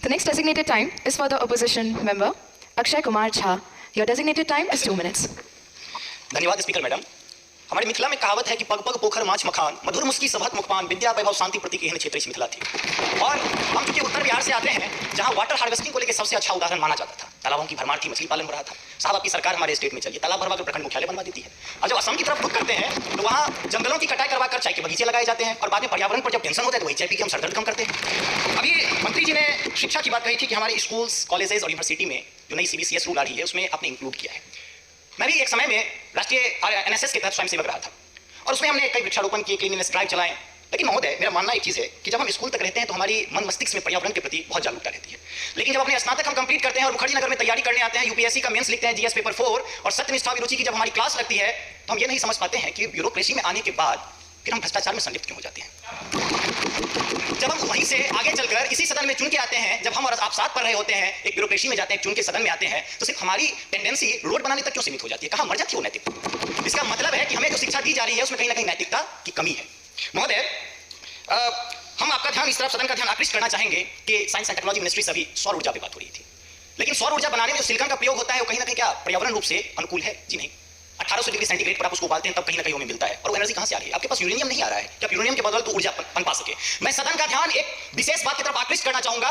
The next designated time is for the opposition member, Akshay Kumar Jha. Your designated time is 2 minutes. धन्यवाद speaker madam. हमारे मिथिला में कहावत है कि पग पग पोखर माछ मखान, मधुर मुस्की सभत मुखपान, विद्या वैभव शांति प्रतीक एहन क्षेत्र मिथिला थी। और हम चूंकि उत्तर बिहार से आते हैं जहां वाटर हार्वेस्टिंग को लेकर सबसे अच्छा उदाहरण माना जाता था। तालाबों की भरमार थी, मछली पालन हो रहा था। साहब आपकी सरकार हमारे स्टेट में चलिए, तालाब भरवा कर प्रखंड मुख्यालय बनवा देती है। और जब असम की तरफ रुख करते हैं तो वहाँ जंगलों की कटाई करवा कर चाय के बगीचे लगाए जाते हैं और बाद में पर्यावरण पर जब टेंशन होता है तो वही चाय पी के हम सरदर्द कम करते हैं। अभी मंत्री जी ने शिक्षा की बात कही थी कि हमारे स्कूल्स, कॉलेजेस और यूनिवर्सिटी में जो नई CBCS रूल आ रही है उसमें आपने इंक्लूड किया है। मैं भी एक समय में राष्ट्रीय NSS के तहत स्वयंसेवक रहा था और उसमें हमने कई वृक्षारोपण किए, क्लीननेस ड्राइव चलाएं। लेकिन महोदय, मेरा मानना एक चीज़ है कि जब हम स्कूल तक रहते हैं तो हमारी मन मस्तिष्क में पर्यावरण के प्रति बहुत जागरूकता रहती है। लेकिन जब अपने स्नातक हम कंप्लीट करते हैं और मुखर्जी नगर में तैयारी करने आते हैं, UPSC का मेंस लिखते हैं, GS पेपर 4 और सत्यनिष्ठा अभिरुचि की जब हमारी क्लास लगती है तो हम ये नहीं समझ पाते हैं कि ब्यूरोक्रेसी में आने के बाद फिर हम भ्रष्टाचार में संलिप्त क्यों हो जाते हैं। जब हम वहीं से आगे चलकर इसी सदन में चुन के आते हैं, जब हम और आप साथ पढ़ रहे होते हैं, एक ब्यूरोक्रेसी में जाते हैं, चुन के सदन में आते हैं, तो सिर्फ हमारी टेंडेंसी रोड बनाने तक क्यों सीमित हो जाती है? कहाँ मर जाती है वो नैतिकता? इसका मतलब है कि हमें जो शिक्षा दी जा रही है उसमें कहीं ना कहीं नैतिकता की कमी है। महोदय, हम आपका ध्यान इस तरफ, सदन का ध्यान आकृष्ट करना चाहेंगे कि साइंस एंड टेक्नोलॉजी मिनिस्ट्री से अभी सौर ऊर्जा पे बात हो रही थी। लेकिन सौर ऊर्जा बनाने में जो सिलिकॉन का प्रयोग होता है वो कहीं ना कहीं क्या पर्यावरण रूप से अनुकूल है? जी नहीं। 1800 डिग्री सेंटीग्रेड पर आप उसको उबालते हैं तब कहीं ना कहीं हमें मिलता है। और वो एनर्जी कहां से आ रही है? आपके पास यूरेनियम नहीं आ रहा है कि आप यूरेनियम के बदले तो ऊर्जा पा सके। मैं सदन का ध्यान एक विशेष बात की तरफ आकृष्ट करना चाहूंगा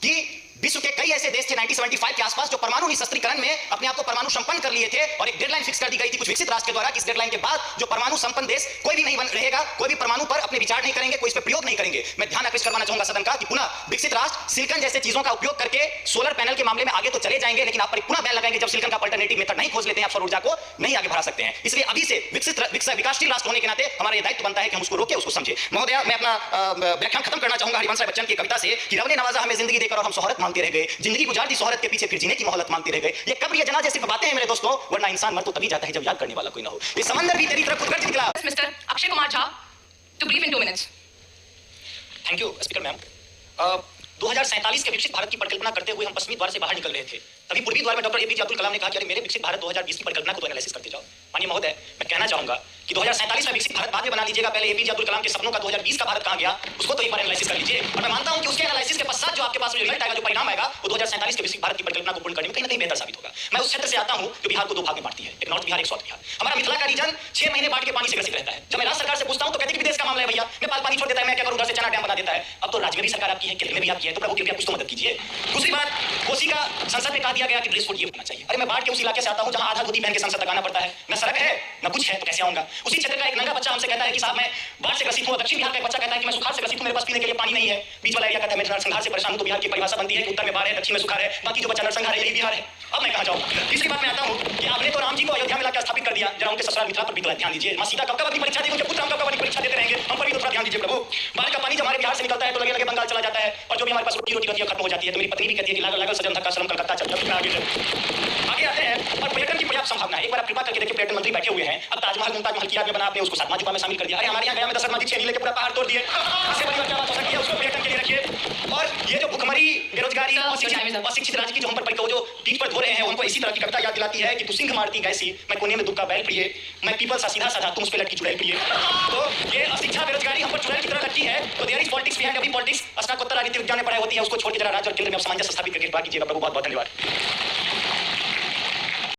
कि विश्व के कई ऐसे देश थे 1975 के आसपास जो परमाणु निशस्त्रीकरण में अपने आप को परमाणु संपन्न कर लिए थे और एक डेडलाइन फिक्स कर दी गई थी कुछ विकसित राष्ट्र के द्वारा कि इस डेडलाइन के बाद जो परमाणु संपन्न देश कोई भी नहीं बन रहेगा, कोई भी परमाणु पर अपने विचार नहीं करेंगे, कोई इस पर प्रयोग नहीं करेंगे। मैं ध्यान आकृष्ट करवाना चाहूंगा सदन का कि पुनः विकसित राष्ट्र सिलिकॉन जैसे चीजों का उपयोग करके सोलर पैनल के मामले में आगे तो चले जाएंगे, लेकिन आप पर पुनः बैन लगाएंगे जब सिलिकॉन का अल्टरनेटिव मेथड नहीं खोज लेते हैं, आप सौर ऊर्जा को नहीं आगे बढ़ा सकते हैं। इसलिए अभी से विकासशील राष्ट्र होने के नाते हमारा यह दायित्व बनता है कि हम उसको रोके, उसको समझे। महोदय, मैं अपना व्याख्यान खत्म करना चाहूंगा हरिवंश राय बच्चन की कविता से कि रब ने नवाजा हमें जिंदगी देकर और हम शोहरत मांगते रह गए, जिंदगी गुजार दी शोहरत के पीछे फिर जीने की मोहलत मांगते रह गए। ये कब्र ये जनाजे सिर्फ बातें हैं मेरे दोस्तों, वरना इंसान मर तो तभी जाता है जब याद करने वाला कोई ना हो। ये समंदर भी तेरी तरफ उतकर निकला। Mr. Akshay Kumar Jha to brief in 2 minutes. Thank you speaker ma'am. 2047 के विकसित भारत की परिकल्पना करते हुए हम पश्चिमी द्वार से बाहर निकल रहे थे, तभी पूर्वी द्वार में डॉक्टर APJ अब्दुल कलाम ने कहा कि अरे मेरे विकसित भारत 2020 की परिकल्पना को तो एनालिसिस करते जाओ। माननीय महोदय, मैं कहना चाहूंगा कि 2047 में विकसित भारत बाद में बना लीजिएगा, पहले APJ अब्दुल कलाम के सपनों का 2020 का भारत कहां गया उसको तो एक बार एनालिसिस कर लीजिए। और मैं मानता हूं कि उसके एनालिसिस के पश्चात जो आपके पास रिजल्ट आएगा, जो परिणाम आएगा, वो 2047 के विकसित भारत की परिकल्पना को पूर्ण करने में कहीं ना कहीं बेहतर साबित होगा। मैं उस क्षेत्र से आता हूं जो बिहार को 2 भाग में बांटती है, एक नॉर्थ बिहार, एक साउथ बिहार। हमारा मिथिला का रीजन 6 महीने बाढ़ के पानी से ग्रसित रहता है। जब मैं राज्य सरकार से पूछता हूं तो कहते हैं कि विदेश का मामला है भैया, नेपाल पानी छोड़ देता है, मैं क्या करूं, उधर से चना डैम बना देता है। अब तो राज्य में भी सरकार आपकी है, केंद्र में भी आपकी है, तो प्रभु कृपया कुछ तो मदद कीजिए। दूसरी बात, कोसी का संसद में कहा दिया गया कि ड्रेस कोड ये होना चाहिए। अरे मैं बाढ़ के उस इलाके से आता हूं जहां आधा धोती पहन के संसद तक आना पड़ता है, न सड़क है न कुछ है, तो कैसे आऊंगा? उसी क्षेत्र का एक नंगा बच्चा हमसे कहता है कि साहब मैं बाढ़ से ग्रसित हूं। दक्षिण बिहार का एक बच्चा कहता है कि मैं सुखाड़ से ग्रसित हूं, मेरे पास पीने के लिए पानी नहीं है। बीच वाला एरिया कहता है मैं नरसंहार से परेशान हूं। तो बिहार की परिभाषा बनती है कि उत्तर में बाढ़ है, दक्षिण में सुखाड़ है, बाकी जो बचा नरसंहार है, यही बिहार है। अब मैं कहां जाऊं? तीसरी बात मैं आता हूं कि आपने तो राम जी को अयोध्या में लाकर स्थापित कर दिया, जरा उनके ससुराल मिथिला पर भी ध्यान दीजिए। मां सीता कब अपनी परीक्षा देंगे, उनके पुत्र हम कब अपनी परीक्षा देते रहेंगे, हम पर भी तो थोड़ा ध्यान दीजिए प्रभु। बाढ़ का पानी जब हमारे बिहार से निकलता है तो लगे लगे बंगाल चला जाता है और जो भी हमारे पास रोटी रोटी खत्म हो जाती है। तो मेरी पत्नी भी कहती है कि लागल लागल सजन धक्का श्रम कलकत्ता चल। आगे आते हैं और पर्यटन की पर्याप्त संभावना है। एक बार आप कृपा करके देखिए, पर्यटन मंत्री बैठे हुए हैं। अब ताजमहल मुमताज महल किया बना, आपने उसको 7वां जुबा में शामिल कर दिया। अरे हमारे यहाँ गया में 10 छेनी लेके पूरा पहाड़ तोड़ दिए। इससे बड़ी क्या बात हो सकती है? उसको पर्यटन के लिए रखिए। और ये जो भुखमरी, बेरोजगारी और अशिक्षित राज्य की जो हम पर जो पीठ पर धो रहे हैं, उनको इसी तरह की कविता याद दिलाती है कि तू सिंह मारती गैसी, मैं कोने में दुख का बैल प्रिय, मैं पीपल सा सीधा साधा, तुम उस पे लटकी चुड़ैल प्रिय। तो ये अशिक्षा बेरोजगारी हम पर चुड़ैल की तरह लगती है। तो there is politics behind every politics. स्नातकोत्तर राजनीति विज्ञान में पढ़ाई होती है, उसको छोड़ के जरा राज्य और केंद्र में सामंजस्य स्थापित करके बात कीजिएगा प्रभु। बहुत बहुत धन्यवाद।